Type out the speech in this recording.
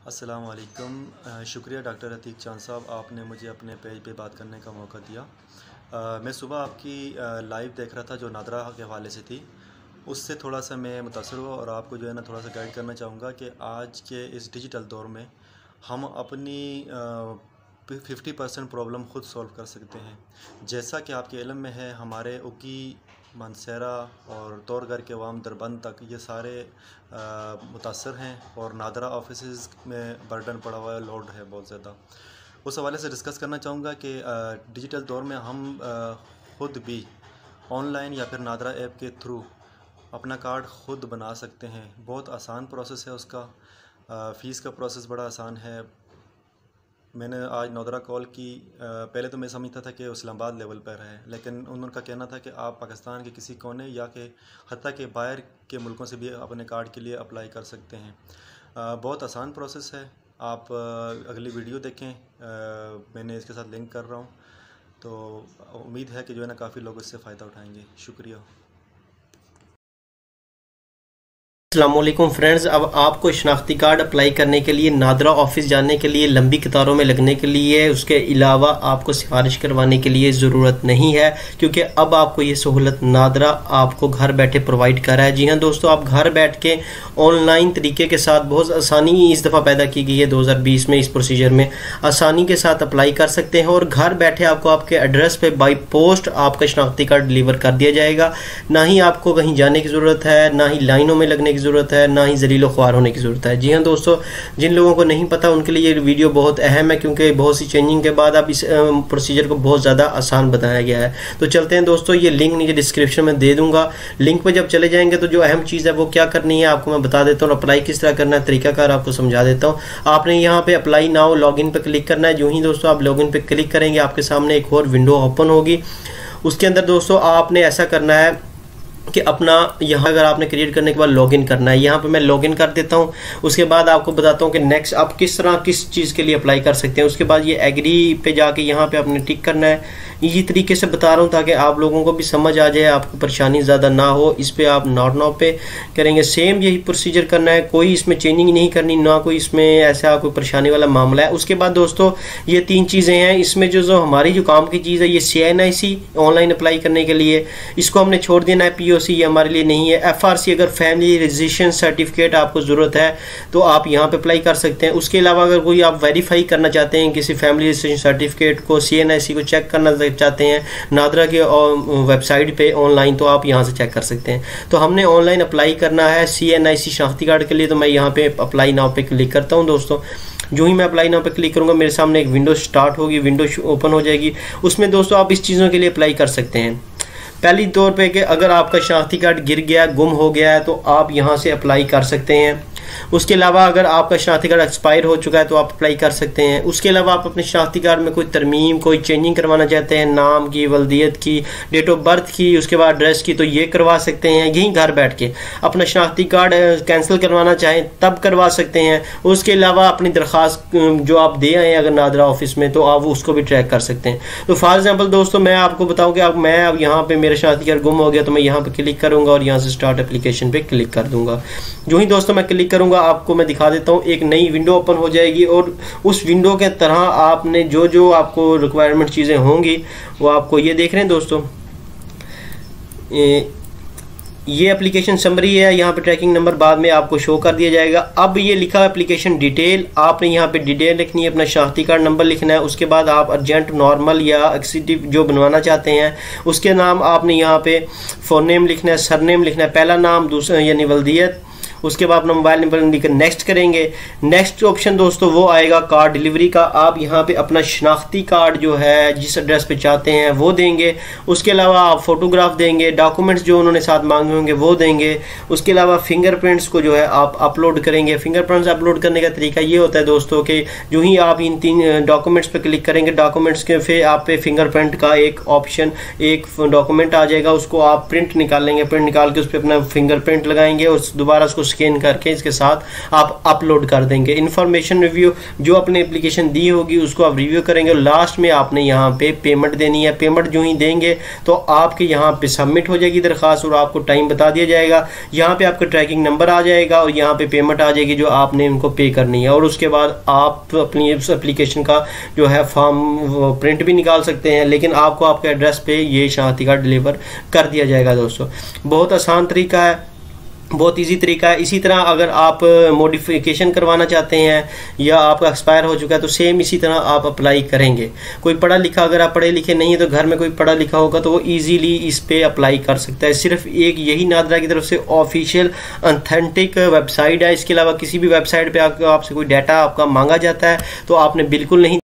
अस्सलाम वालेकुम। शुक्रिया डॉक्टर अतीक चांद साहब, आपने मुझे अपने पेज पे बात करने का मौका दिया। मैं सुबह आपकी लाइव देख रहा था जो नादरा के हवाले से थी, उससे थोड़ा सा मैं मुतासर हुआ और आपको जो है ना थोड़ा सा गाइड करना चाहूँगा कि आज के इस डिजिटल दौर में हम अपनी 50% प्रॉब्लम ख़ुद सॉल्व कर सकते हैं। जैसा कि आपके इल्म में है, हमारे उकी, मानसेरा और तौरगर के वाम दरबंद तक ये सारे मुतासर हैं और नादरा ऑफिसेज़ में बर्डन पड़ा हुआ है, लोड है बहुत ज़्यादा। उस हवाले से डिस्कस करना चाहूँगा कि डिजिटल दौर में हम ख़ुद भी ऑनलाइन या फिर नादरा ऐप के थ्रू अपना कार्ड ख़ुद बना सकते हैं। बहुत आसान प्रोसेस है उसका। फ़ीस का प्रोसेस बड़ा आसान है। मैंने आज नादरा कॉल की, पहले तो मैं समझता था कि इस्लामाबाद लेवल पर है, लेकिन उनका कहना था कि आप पाकिस्तान के किसी कोने या के हत्ता के बाहर के मुल्कों से भी अपने कार्ड के लिए अप्लाई कर सकते हैं। बहुत आसान प्रोसेस है। आप अगली वीडियो देखें, मैंने इसके साथ लिंक कर रहा हूँ, तो उम्मीद है कि जो है ना काफ़ी लोग इससे फ़ायदा उठाएंगे। शुक्रिया। अस्सलामुअलैकुम फ्रेंड्स, अब आपको शनाख्ती कार्ड अप्लाई करने के लिए नादरा ऑफिस जाने के लिए, लंबी कतारों में लगने के लिए, उसके अलावा आपको सिफारिश करवाने के लिए ज़रूरत नहीं है, क्योंकि अब आपको ये सहूलत नादरा आपको घर बैठे प्रोवाइड कर रहा है। जी हाँ दोस्तों, आप घर बैठ के ऑनलाइन तरीके के साथ बहुत आसानी इस दफ़ा पैदा की गई है 2020 में, इस प्रोसीजर में आसानी के साथ अप्लाई कर सकते हैं और घर बैठे आपको आपके एड्रेस पे बाई पोस्ट आपका शनाख्ती कार्ड डिलीवर कर दिया जाएगा। ना ही आपको कहीं जाने की ज़रूरत है, ना ही लाइनों में लगने की ज़रूरत है, ना ही जलीलो ख्वार होने की ज़रूरत है। जी हाँ दोस्तों, जिन लोगों को नहीं पता उनके लिए ये वीडियो बहुत अहम है, क्योंकि बहुत सी चेंजिंग के बाद अब इस प्रोसीजर को बहुत ज़्यादा आसान बताया गया है। तो चलते हैं दोस्तों, ये लिंक नीचे डिस्क्रिप्शन में दे दूंगा। लिंक पर जब चले जाएंगे तो जो अहम चीज़ है वो क्या करनी है आपको मैं बता देता हूँ। अप्लाई किस तरह करना है, तरीकाकार आपको समझा देता हूँ। आपने यहाँ पे अप्लाई नाउ लॉगिन पे क्लिक करना है। जो ही दोस्तों आप लॉगिन पे क्लिक करेंगे, आपके सामने एक और विंडो ओपन होगी। उसके अंदर दोस्तों आपने ऐसा करना है कि अपना यहाँ अगर आपने क्रिएट करने के बाद लॉगिन करना है। यहाँ पे मैं लॉगिन कर देता हूँ। उसके बाद आपको बताता हूँ कि नेक्स्ट आप किस तरह किस चीज़ के लिए अप्लाई कर सकते हैं। उसके बाद ये एग्री पे जाके यहाँ पे आपने टिक करना है। इसी तरीके से बता रहा हूँ ताकि आप लोगों को भी समझ आ जाए, आपको परेशानी ज़्यादा ना हो। इस पर आप नॉट नाउ पे करेंगे, सेम यही प्रोसीजर करना है, कोई इसमें चेंजिंग नहीं करनी, ना कोई इसमें ऐसा कोई परेशानी वाला मामला है। उसके बाद दोस्तों ये तीन चीज़ें हैं इसमें, जो हमारी जो काम की चीज़ है ये CNIC ऑनलाइन अप्लाई करने के लिए, इसको हमने छोड़ देना है। POC ये हमारे लिए नहीं है। FRC अगर फैमिली रजिस्ट्रेशन सर्टिफिकेट आपको ज़रूरत है तो आप यहाँ पे अप्लाई कर सकते हैं। उसके अलावा अगर कोई आप वेरीफाई करना चाहते हैं किसी फैमिली रजिस्ट्रेशन सर्टिफिकेट को, CNIC को चेक करना चाहते हैं नादरा के वेबसाइट पे ऑनलाइन, तो आप यहाँ से चेक कर सकते हैं। तो हमने ऑनलाइन अप्लाई करना है CNIC शनाख्ती कार्ड के लिए, तो मैं यहाँ पे अप्लाई नाउ पे क्लिक करता हूँ। दोस्तों जो ही मैं अप्लाई नाउ पे क्लिक करूँगा, मेरे सामने एक विंडो स्टार्ट होगी, विंडो ओपन हो जाएगी। उसमें दोस्तों आप इस चीज़ों के लिए अप्लाई कर सकते हैं। पहली तौर पे कि अगर आपका शनाख्ती कार्ड गिर गया, गुम हो गया है, तो आप यहाँ से अप्लाई कर सकते हैं। उसके अलावा अगर आपका शनाख्ती कार्ड एक्सपायर हो चुका है तो आप अप्लाई कर सकते हैं। उसके अलावा आप अपने शनाख्ती कार्ड में कोई तरमीम, कोई चेंजिंग करवाना चाहते हैं, नाम की, वल्दियत की, डेट ऑफ बर्थ की, उसके बाद एड्रेस की, तो ये करवा सकते हैं यहीं घर बैठ के। अपना शनाख्ती कार्ड कैंसिल करवाना चाहें तब करवा सकते हैं। उसके अलावा अपनी दरख्वास्त जो आप दे आए अगर नादरा ऑफिस में, तो आप उसको भी ट्रैक कर सकते हैं। तो फॉर एग्जाम्पल दोस्तों मैं आपको बताऊँ कि मैं अब यहाँ पे मेरा शनाख्ती कार्ड गुम हो गया, तो मैं यहाँ पे क्लिक करूँगा और यहाँ से स्टार्ट एप्लीकेशन पे क्लिक कर दूंगा। जो ही दोस्तों मैं क्लिक करूँगा, आपको मैं दिखा देता हूँ, एक नई विंडो ओपन हो जाएगी और उस विंडो के तरह आपने जो आपको रिक्वायरमेंट चीज़ें होंगी वो आपको ये देख रहे हैं दोस्तों। ये एप्लीकेशन समरी है, यहाँ पे ट्रैकिंग नंबर बाद में आपको शो कर दिया जाएगा। अब ये लिखा है एप्लीकेशन डिटेल, आपने यहाँ पे डिटेल लिखनी है, अपना शनाख्ती कार्ड नंबर लिखना है। उसके बाद आप अर्जेंट, नॉर्मल या एक्सिक्यूटिव जो बनवाना चाहते हैं उसके नाम आपने यहाँ पे फोन नेम लिखना है, सरनेम लिखना है, पहला नाम, दूसरा यानी वल्दियत, उसके बाद अपना मोबाइल नंबर लिखकर नेक्स्ट करेंगे। नेक्स्ट ऑप्शन दोस्तों वो आएगा कार्ड डिलीवरी का। आप यहाँ पे अपना शनाख्ती कार्ड जो है जिस एड्रेस पे चाहते हैं वो देंगे। उसके अलावा आप फोटोग्राफ देंगे, डॉक्यूमेंट्स जो उन्होंने साथ मांगे होंगे वो देंगे। उसके अलावा फिंगरप्रिंट्स को जो है आप अपलोड करेंगे। फिंगरप्रिंट्स अपलोड करने का तरीका ये होता है दोस्तों कि जो ही आप इन तीन डॉक्यूमेंट्स पे क्लिक करेंगे, डॉक्यूमेंट्स के फिर आप पे फिंगरप्रिंट का एक ऑप्शन, एक डॉक्यूमेंट आ जाएगा, उसको आप प्रिंट निकालेंगे। प्रिंट निकाल के उस पर अपना फिंगरप्रिंट लगाएंगे और दोबारा उसको स्कैन करके इसके साथ आप अपलोड कर देंगे। इन्फॉर्मेशन रिव्यू जो आपने एप्लीकेशन दी होगी उसको आप रिव्यू करेंगे और लास्ट में आपने यहाँ पे पेमेंट देनी है। पेमेंट जो ही देंगे तो आपके यहाँ पे सबमिट हो जाएगी दरखास्त और आपको टाइम बता दिया जाएगा। यहाँ पे आपका ट्रैकिंग नंबर आ जाएगा और यहाँ पे पेमेंट आ जाएगी जो आपने उनको पे करनी है। और उसके बाद आप अपनी एप्लीकेशन का जो है फॉर्म प्रिंट भी निकाल सकते हैं, लेकिन आपको आपके एड्रेस पे ये शनाख्ती कार्ड डिलीवर कर दिया जाएगा। दोस्तों बहुत आसान तरीका है, बहुत इजी तरीका है। इसी तरह अगर आप मॉडिफिकेशन करवाना चाहते हैं या आपका एक्सपायर हो चुका है तो सेम इसी तरह आप अप्लाई करेंगे। कोई पढ़ा लिखा, अगर आप पढ़े लिखे नहीं है तो घर में कोई पढ़ा लिखा होगा तो वो इजीली इस पे अप्लाई कर सकता है। सिर्फ एक यही नादरा की तरफ से ऑफिशियल ऑथेंटिक वेबसाइट है, इसके अलावा किसी भी वेबसाइट पे आपसे कोई डाटा आपका मांगा जाता है तो आपने बिल्कुल नहीं